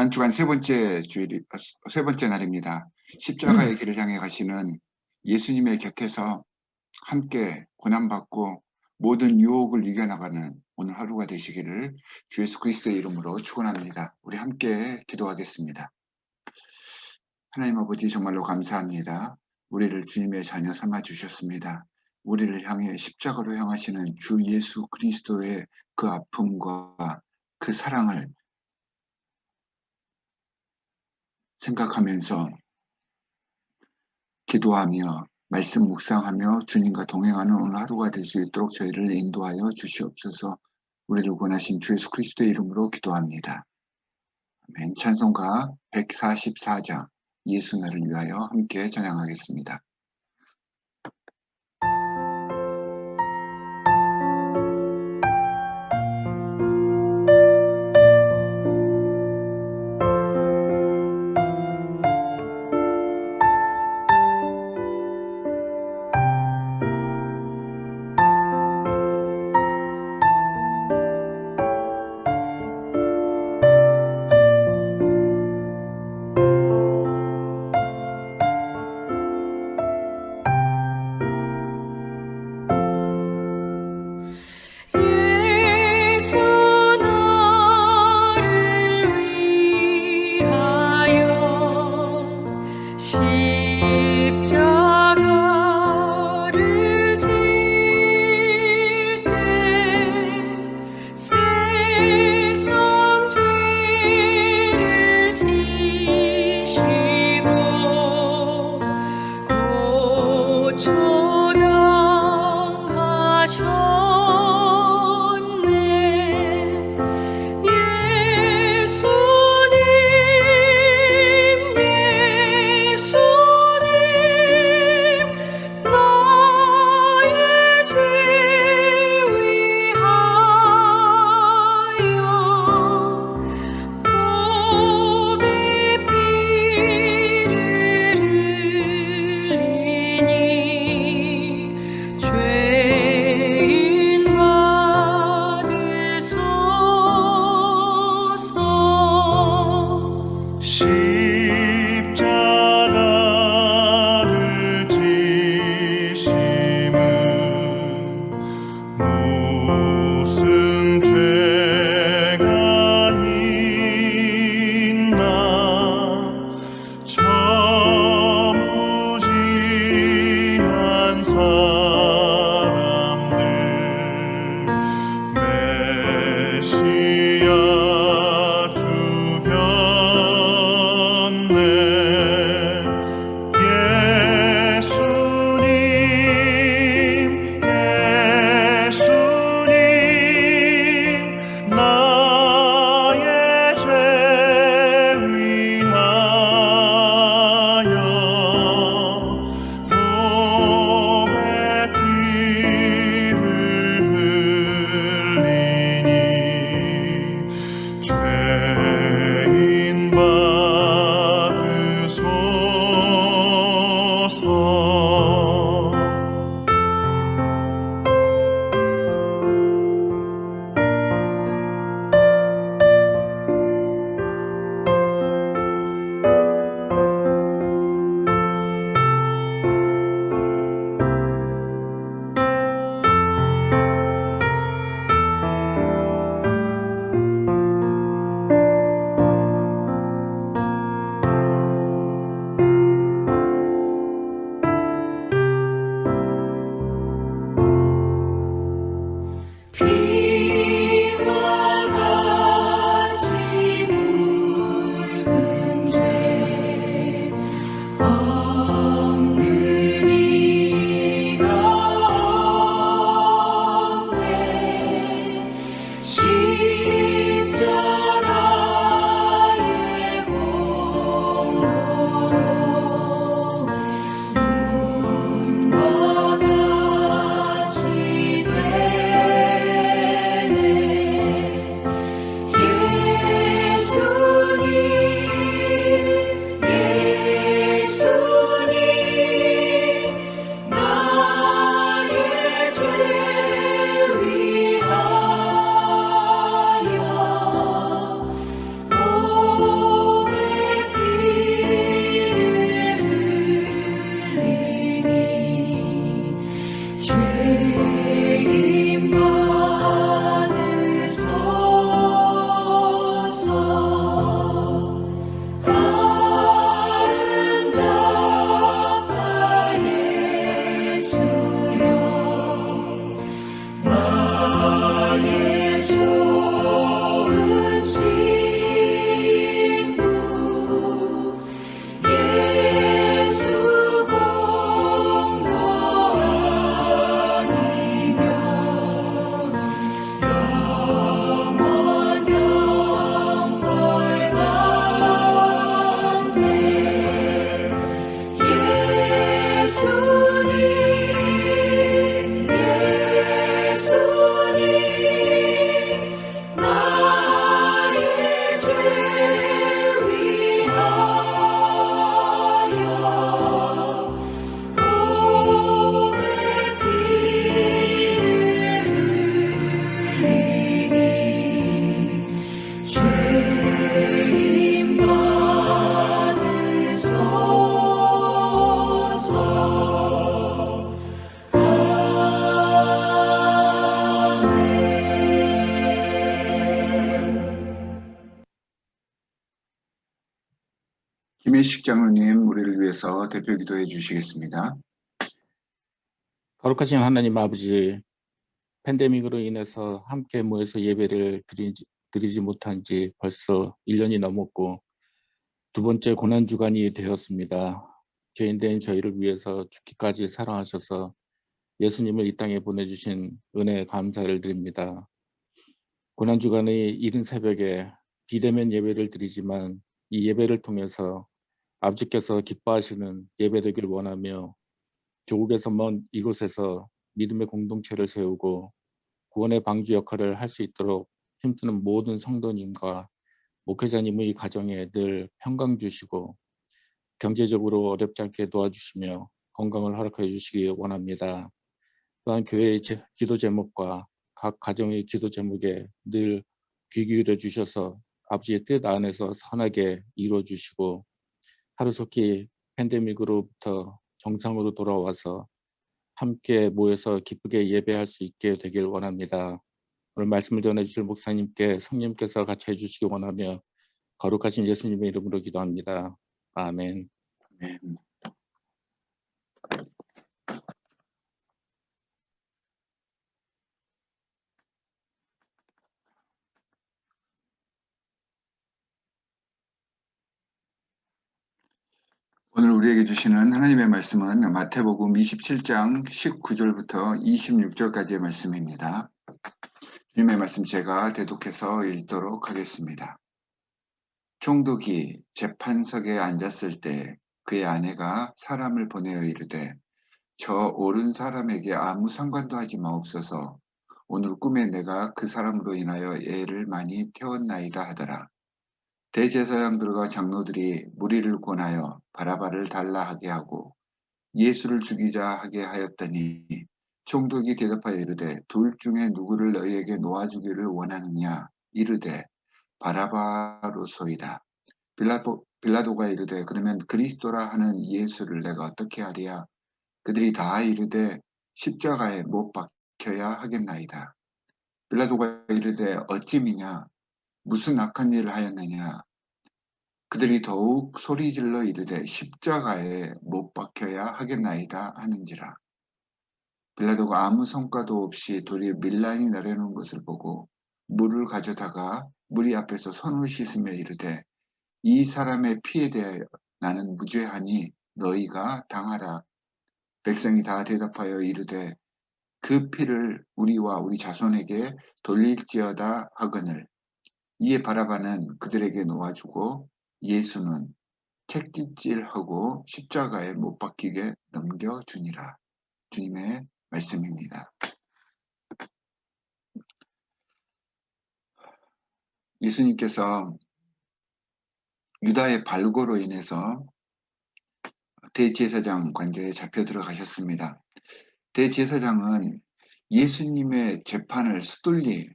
한 주간 세 번째 날입니다. 십자가의 길을 향해 가시는 예수님의 곁에서 함께 고난받고 모든 유혹을 이겨나가는 오늘 하루가 되시기를 주 예수 그리스도의 이름으로 축원합니다. 우리 함께 기도하겠습니다. 하나님 아버지 정말로 감사합니다. 우리를 주님의 자녀 삼아 주셨습니다. 우리를 향해 십자가로 향하시는 주 예수 그리스도의 그 아픔과 그 사랑을 생각하면서 기도하며 말씀 묵상하며 주님과 동행하는 오늘 하루가 될 수 있도록 저희를 인도하여 주시옵소서. 우리를 구원하신 주 예수 그리스도의 이름으로 기도합니다. 아멘. 찬송가 144장 예수 나를 위하여 함께 찬양하겠습니다. 죄인 받으소서. 김혜식 장로님, 우리를 위해서 대표 기도해 주시겠습니다. 거룩하신 하나님 아버지, 팬데믹으로 인해서 함께 모여서 예배를 드리지 못한 지 벌써 1년이 넘었고 두 번째 고난주간이 되었습니다. 죄인된 저희를 위해서 죽기까지 사랑하셔서 예수님을 이 땅에 보내주신 은혜에 감사를 드립니다. 고난주간의 이른 새벽에 비대면 예배를 드리지만 이 예배를 통해서 아버지께서 기뻐하시는 예배 되길 원하며 조국에서 먼 이곳에서 믿음의 공동체를 세우고 구원의 방주 역할을 할 수 있도록 힘쓰는 모든 성도님과 목회자님의 가정에 늘 평강 주시고 경제적으로 어렵지 않게 도와주시며 건강을 허락해 주시기 원합니다. 또한 교회의 기도 제목과 각 가정의 기도 제목에 늘 귀 기울여 주셔서 아버지의 뜻 안에서 선하게 이루어 주시고 하루속히 팬데믹으로부터 정상으로 돌아와서 함께 모여서 기쁘게 예배할 수 있게 되길 원합니다. 오늘 말씀을 전해주실 목사님께 성령께서 같이 해주시기 원하며 거룩하신 예수님의 이름으로 기도합니다. 아멘. 네. 오늘 우리에게 주시는 하나님의 말씀은 마태복음 27장 19절부터 26절까지의 말씀입니다. 주님의 말씀 제가 대독해서 읽도록 하겠습니다. 총독이 재판석에 앉았을 때 그의 아내가 사람을 보내어 이르되 저 옳은 사람에게 아무 상관도 하지 마옵소서. 오늘 꿈에 내가 그 사람으로 인하여 애를 많이 태웠나이다 하더라. 대제사장들과 장로들이 무리를 권하여 바라바를 달라 하게 하고 예수를 죽이자 하게 하였더니 총독이 대답하여 이르되 둘 중에 누구를 너희에게 놓아주기를 원하느냐 이르되 바라바로소이다. 빌라도가 이르되 그러면 그리스도라 하는 예수를 내가 어떻게 하리야? 그들이 다 이르되 십자가에 못 박혀야 하겠나이다. 빌라도가 이르되 어찌미냐? 무슨 악한 일을 하였느냐? 그들이 더욱 소리질러 이르되 십자가에 못 박혀야 하겠나이다 하는지라. 빌라도가 아무 성과도 없이 도리어 밀란이 나려는 것을 보고 물을 가져다가 무리 앞에서 손을 씻으며 이르되 이 사람의 피에 대하여 나는 무죄하니 너희가 당하라. 백성이 다 대답하여 이르되 그 피를 우리와 우리 자손에게 돌릴지어다 하거늘. 이에 바라바는 그들에게 놓아주고 예수는 택짓질하고 십자가에 못 박히게 넘겨주니라. 주님의 말씀입니다. 예수님께서 유다의 발고로 인해서 대제사장 관저에 잡혀 들어가셨습니다. 대제사장은 예수님의 재판을 서둘리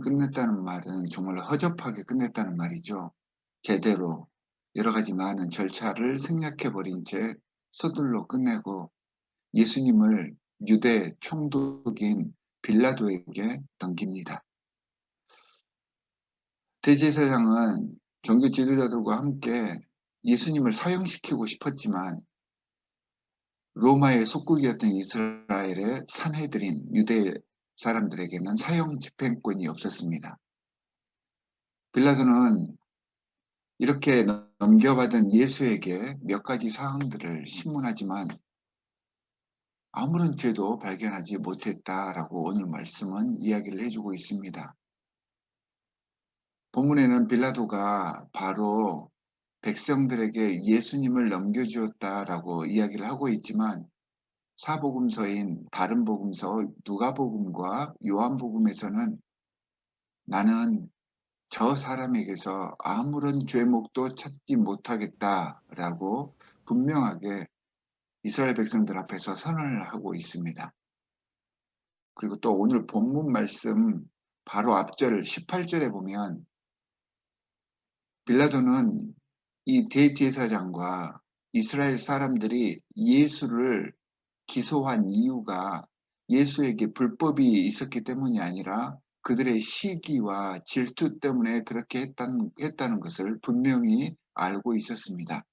끝냈다는 말은 정말 허접하게 끝냈다는 말이죠. 제대로 여러 가지 많은 절차를 생략해버린 채 서둘러 끝내고 예수님을 유대 총독인 빌라도에게 넘깁니다. 대제사장은 종교 지도자들과 함께 예수님을 사형시키고 싶었지만 로마의 속국이었던 이스라엘의 산헤드린 유대 사람들에게는 사형 집행권이 없었습니다. 빌라도는 이렇게 넘겨받은 예수에게 몇 가지 사항들을 신문하지만 아무런 죄도 발견하지 못했다라고 오늘 말씀은 이야기를 해주고 있습니다. 본문에는 빌라도가 바로 백성들에게 예수님을 넘겨주었다라고 이야기를 하고 있지만 사복음서인 다른 복음서 누가복음과 요한복음에서는 나는 저 사람에게서 아무런 죄목도 찾지 못하겠다라고 분명하게 이스라엘 백성들 앞에서 선언을 하고 있습니다. 그리고 또 오늘 본문 말씀 바로 앞절 18절에 보면 빌라도는 이 대제사장과 이스라엘 사람들이 예수를 기소한 이유가 예수에게 불법이 있었기 때문이 아니라 그들의 시기와 질투 때문에 그렇게 했다는 것을 분명히 알고 있었습니다.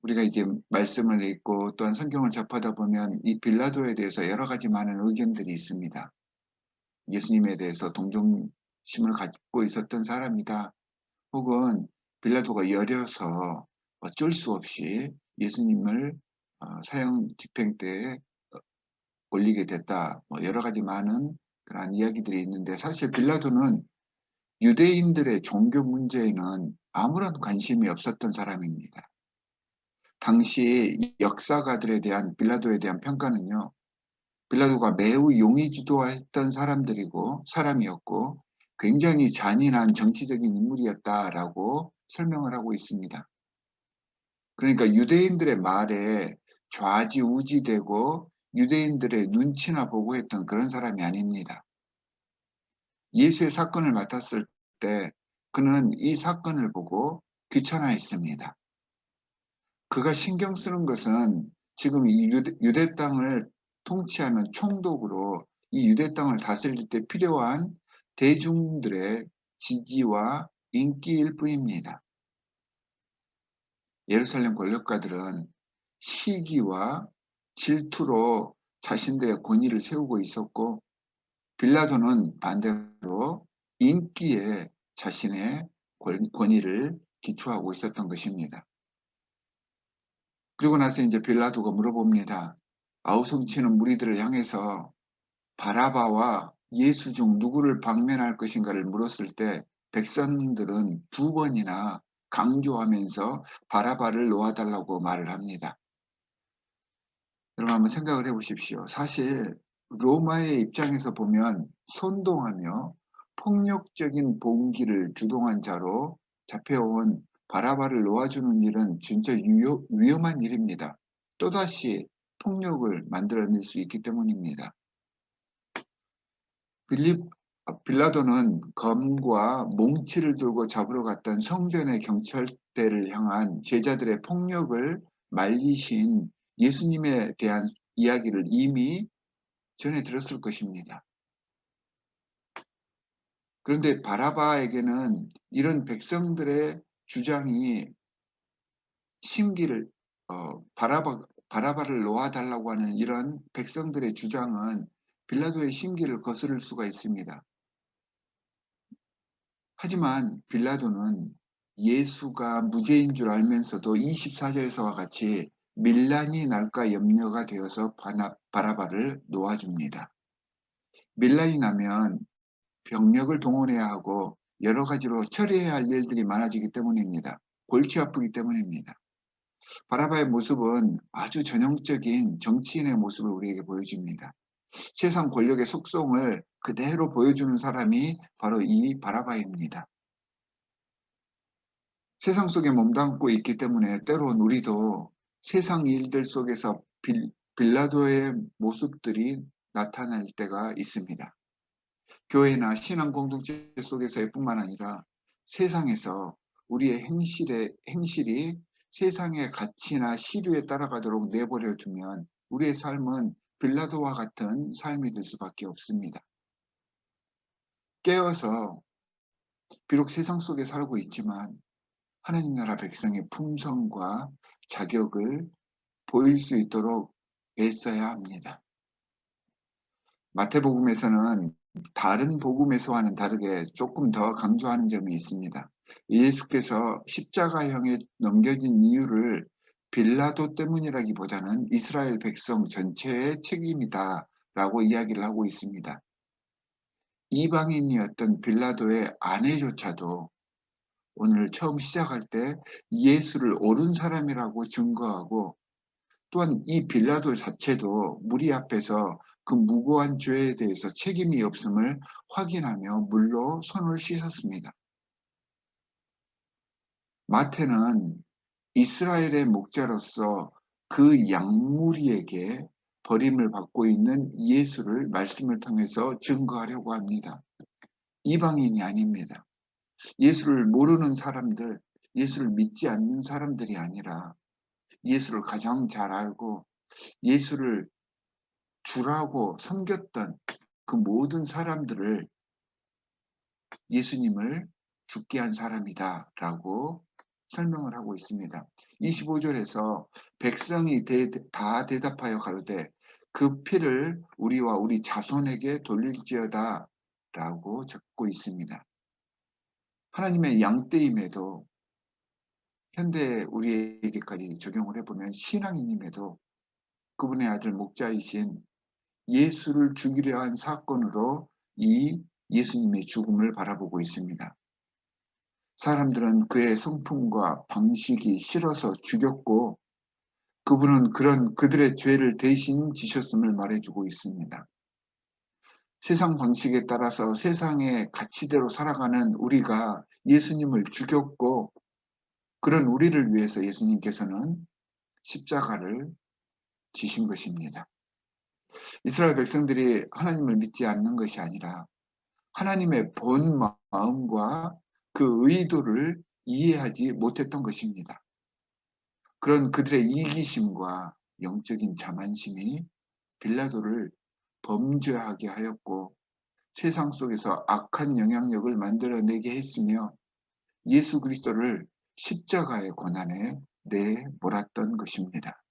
우리가 이제 말씀을 읽고 또한 성경을 접하다 보면 이 빌라도에 대해서 여러 가지 많은 의견들이 있습니다. 예수님에 대해서 동정심을 갖고 있었던 사람이다. 혹은 빌라도가 여려서 어쩔 수 없이 예수님을 사형 집행 때에 올리게 됐다. 뭐 여러 가지 많은 그런 이야기들이 있는데 사실 빌라도는 유대인들의 종교 문제에는 아무런 관심이 없었던 사람입니다. 당시 역사가들에 대한 빌라도에 대한 평가는요. 빌라도가 매우 용의주도했던 사람이었고 굉장히 잔인한 정치적인 인물이었다라고 설명을 하고 있습니다. 그러니까 유대인들의 말에 좌지우지되고 유대인들의 눈치나 보고 했던 그런 사람이 아닙니다. 예수의 사건을 맡았을 때 그는 이 사건을 보고 귀찮아했습니다. 그가 신경 쓰는 것은 지금 이 유대 땅을 통치하는 총독으로 이 유대 땅을 다스릴 때 필요한 대중들의 지지와 인기일 뿐입니다. 예루살렘 권력가들은 시기와 질투로 자신들의 권위를 세우고 있었고 빌라도는 반대로 인기에 자신의 권위를 기초하고 있었던 것입니다. 그리고 나서 이제 빌라도가 물어봅니다. 아우성치는 무리들을 향해서 바라바와 예수 중 누구를 방면할 것인가를 물었을 때 백성들은 두 번이나 강조하면서 바라바를 놓아달라고 말을 합니다. 여러분 한번 생각을 해보십시오. 사실 로마의 입장에서 보면 선동하며 폭력적인 봉기를 주동한 자로 잡혀온 바라바를 놓아주는 일은 진짜 위험한 일입니다. 또다시 폭력을 만들어낼 수 있기 때문입니다. 빌라도는 검과 몽치를 들고 잡으러 갔던 성전의 경찰대를 향한 제자들의 폭력을 말리신 예수님에 대한 이야기를 이미 전해 들었을 것입니다. 그런데 바라바에게는 이런 백성들의 주장이 심기를 바라바를 놓아달라고 하는 이런 백성들의 주장은 빌라도의 심기를 거스를 수가 있습니다. 하지만 빌라도는 예수가 무죄인 줄 알면서도 24절에서와 같이 밀란이 날까 염려가 되어서 바라바를 놓아줍니다. 밀란이 나면 병력을 동원해야 하고 여러 가지로 처리해야 할 일들이 많아지기 때문입니다. 골치 아프기 때문입니다. 바라바의 모습은 아주 전형적인 정치인의 모습을 우리에게 보여줍니다. 세상 권력의 속성을 그대로 보여주는 사람이 바로 이 바라바입니다. 세상 속에 몸담고 있기 때문에 때론 우리도 세상 일들 속에서 빌라도의 모습들이 나타날 때가 있습니다. 교회나 신앙 공동체 속에서의 뿐만 아니라 세상에서 우리의 행실이 세상의 가치나 시류에 따라가도록 내버려 두면 우리의 삶은 빌라도와 같은 삶이 될 수밖에 없습니다. 깨어서 비록 세상 속에 살고 있지만 하나님 나라 백성의 품성과 자격을 보일 수 있도록 애써야 합니다. 마태복음에서는 다른 복음에서와는 다르게 조금 더 강조하는 점이 있습니다. 예수께서 십자가형에 넘겨진 이유를 빌라도 때문이라기보다는 이스라엘 백성 전체의 책임이다라고 이야기를 하고 있습니다. 이방인이었던 빌라도의 아내조차도 오늘 처음 시작할 때 예수를 옳은 사람이라고 증거하고 또한 이 빌라도 자체도 무리 앞에서 그 무고한 죄에 대해서 책임이 없음을 확인하며 물로 손을 씻었습니다. 마태는 이스라엘의 목자로서 그 양무리에게 버림을 받고 있는 예수를 말씀을 통해서 증거하려고 합니다. 이방인이 아닙니다. 예수를 모르는 사람들, 예수를 믿지 않는 사람들이 아니라 예수를 가장 잘 알고 예수를 주라고 섬겼던 그 모든 사람들을 예수님을 죽게 한 사람이다라고 설명을 하고 있습니다. 25절에서 백성이 다 대답하여 가로되 그 피를 우리와 우리 자손에게 돌릴지어다 라고 적고 있습니다. 하나님의 양떼임에도 현대 우리에게까지 적용을 해보면 신앙인임에도 그분의 아들 목자이신 예수를 죽이려 한 사건으로 이 예수님의 죽음을 바라보고 있습니다. 사람들은 그의 성품과 방식이 싫어서 죽였고 그분은 그런 그들의 죄를 대신 지셨음을 말해주고 있습니다. 세상 방식에 따라서 세상의 가치대로 살아가는 우리가 예수님을 죽였고 그런 우리를 위해서 예수님께서는 십자가를 지신 것입니다. 이스라엘 백성들이 하나님을 믿지 않는 것이 아니라 하나님의 본 마음과 그 의도를 이해하지 못했던 것입니다. 그런 그들의 이기심과 영적인 자만심이 빌라도를 범죄하게 하였고 세상 속에서 악한 영향력을 만들어내게 했으며 예수 그리스도를 십자가의 고난에 내몰았던 것입니다.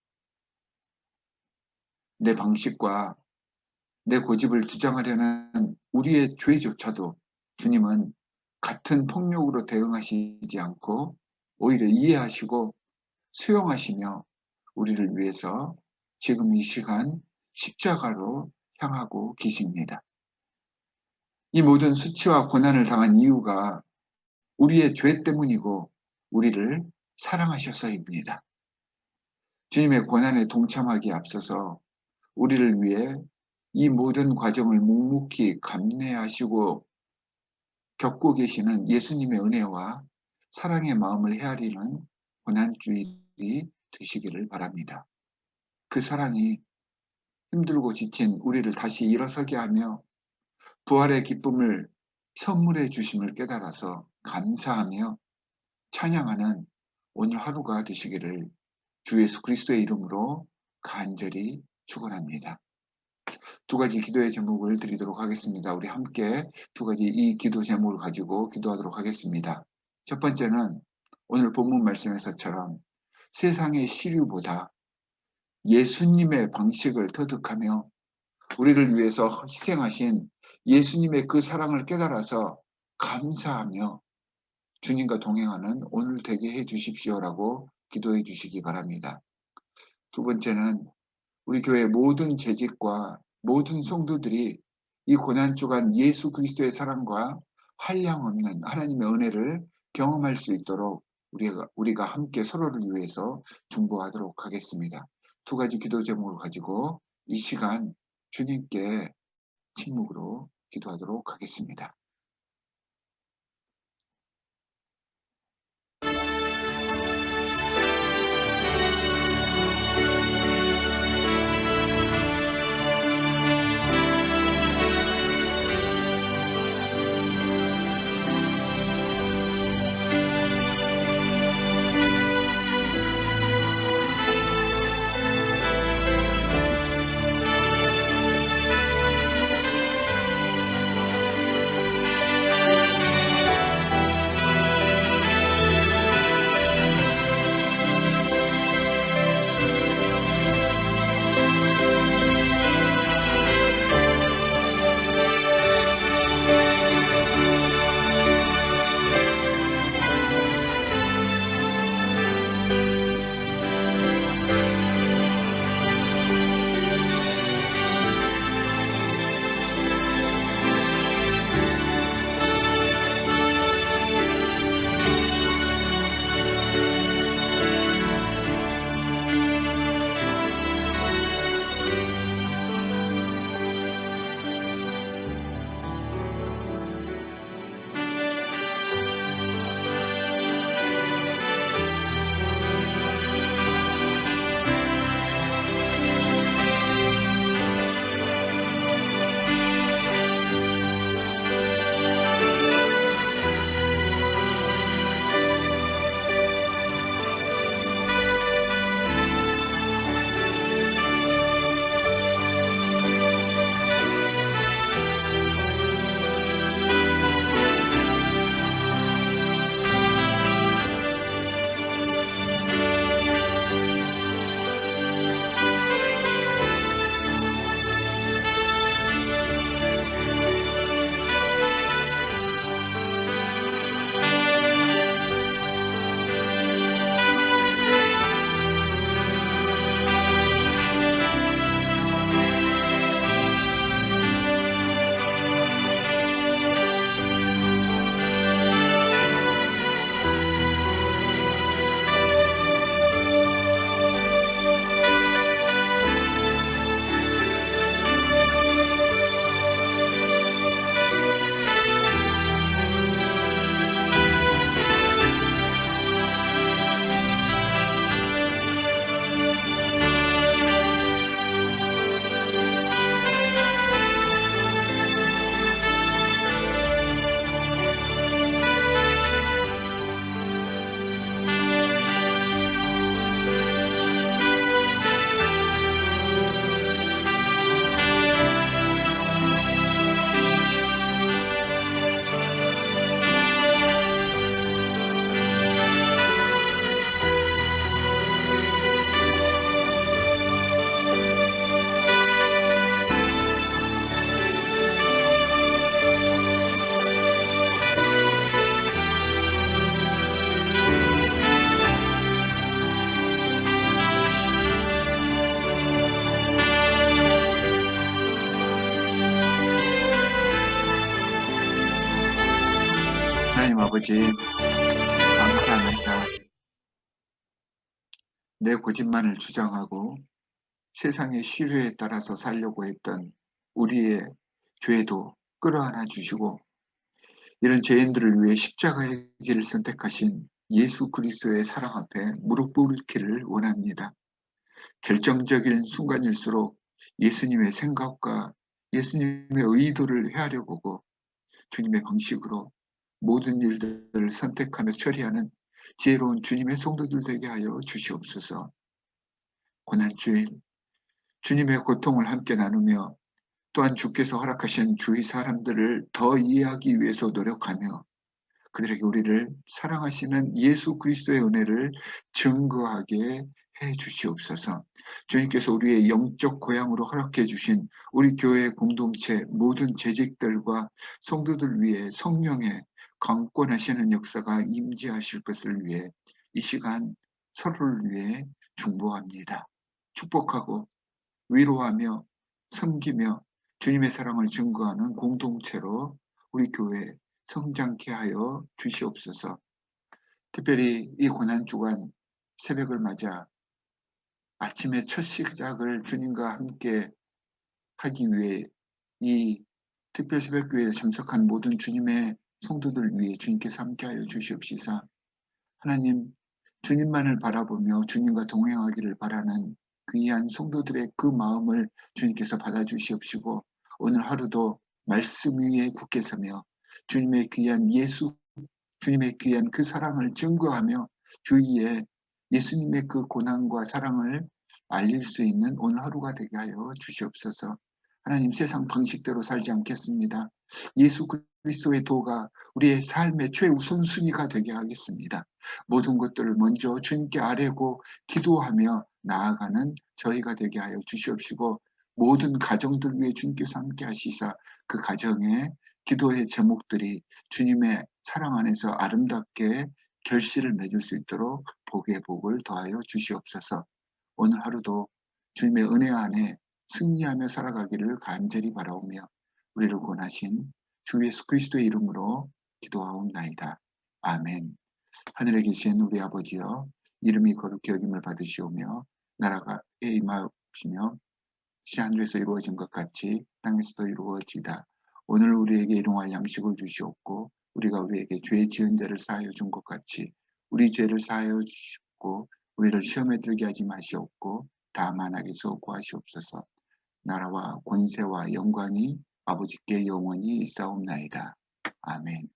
내 방식과 내 고집을 주장하려는 우리의 죄조차도 주님은 같은 폭력으로 대응하시지 않고 오히려 이해하시고 수용하시며 우리를 위해서 지금 이 시간 십자가로 향하고 계십니다. 이 모든 수치와 고난을 당한 이유가 우리의 죄 때문이고 우리를 사랑하셔서입니다. 주님의 고난에 동참하기에 앞서서 우리를 위해 이 모든 과정을 묵묵히 감내하시고 겪고 계시는 예수님의 은혜와 사랑의 마음을 헤아리는 고난주일이 되시기를 바랍니다. 그 사랑이 힘들고 지친 우리를 다시 일어서게 하며 부활의 기쁨을 선물해 주심을 깨달아서 감사하며 찬양하는 오늘 하루가 되시기를 주 예수 그리스도의 이름으로 간절히 축원합니다. 두 가지 기도의 제목을 드리도록 하겠습니다. 우리 함께 두 가지 이 기도 제목을 가지고 기도하도록 하겠습니다. 첫 번째는 오늘 본문 말씀에서처럼 세상의 시류보다 예수님의 방식을 터득하며 우리를 위해서 희생하신 예수님의 그 사랑을 깨달아서 감사하며 주님과 동행하는 오늘 되게 해 주십시오라고 기도해 주시기 바랍니다. 두 번째는 우리 교회 모든 재직과 모든 성도들이 이 고난주간 예수 그리스도의 사랑과 한량없는 하나님의 은혜를 경험할 수 있도록 우리가 함께 서로를 위해서 중보하도록 하겠습니다. 두 가지 기도 제목을 가지고 이 시간 주님께 침묵으로 기도하도록 하겠습니다. 하나님 아버지, 감사합니다. 내 고집만을 주장하고 세상의 시류에 따라서 살려고 했던 우리의 죄도 끌어안아 주시고, 이런 죄인들을 위해 십자가의 길을 선택하신 예수 그리스도의 사랑 앞에 무릎 꿇기를 원합니다. 결정적인 순간일수록 예수님의 생각과 예수님의 의도를 헤아려 보고 주님의 방식으로 모든 일들을 선택하며 처리하는 지혜로운 주님의 성도들 되게 하여 주시옵소서. 고난주일 주님의 고통을 함께 나누며 또한 주께서 허락하신 주위 사람들을 더 이해하기 위해서 노력하며 그들에게 우리를 사랑하시는 예수 그리스도의 은혜를 증거하게 해 주시옵소서. 주님께서 우리의 영적 고향으로 허락해 주신 우리 교회 공동체 모든 재직들과 성도들 위해 성령의 강권하시는 역사가 임재하실 것을 위해 이 시간 서로를 위해 중보합니다. 축복하고 위로하며 섬기며 주님의 사랑을 증거하는 공동체로 우리 교회 성장케 하여 주시옵소서. 특별히 이 고난주간 새벽을 맞아 아침의 첫 시작을 주님과 함께 하기 위해 이 특별 새벽교회에 참석한 모든 주님의 성도들 위해 주님께서 함께하여 주시옵시사. 하나님, 주님만을 바라보며 주님과 동행하기를 바라는 귀한 성도들의 그 마음을 주님께서 받아주시옵시고, 오늘 하루도 말씀 위에 굳게 서며 주님의 귀한 주님의 귀한 그 사랑을 증거하며 주위에 예수님의 그 고난과 사랑을 알릴 수 있는 오늘 하루가 되게 하여 주시옵소서. 하나님, 세상 방식대로 살지 않겠습니다. 예수 그리스도의 도가 우리의 삶의 최우선순위가 되게 하겠습니다. 모든 것들을 먼저 주님께 아뢰고 기도하며 나아가는 저희가 되게 하여 주시옵시고, 모든 가정들 위해 주님께서 함께 하시사 그 가정의 기도의 제목들이 주님의 사랑 안에서 아름답게 결실을 맺을 수 있도록 복의 복을 더하여 주시옵소서. 오늘 하루도 주님의 은혜 안에 승리하며 살아가기를 간절히 바라오며 우리를 구원하신 주 예수 그리스도의 이름으로 기도하옵나이다. 아멘. 하늘에 계신 우리 아버지여, 이름이 거룩히 여김을 받으시오며 나라가 임하옵시며 시 하늘에서 이루어진 것 같이 땅에서도 이루어지다. 오늘 우리에게 일용할 양식을 주시옵고 우리가 우리에게 죄 지은 자를 사하여 준 것 같이 우리 죄를 사하여 주시옵고 우리를 시험에 들게 하지 마시옵고 다만 악에서 구하시옵소서. 나라와 권세와 영광이 아버지께 영원히 있사옵나이다. 아멘.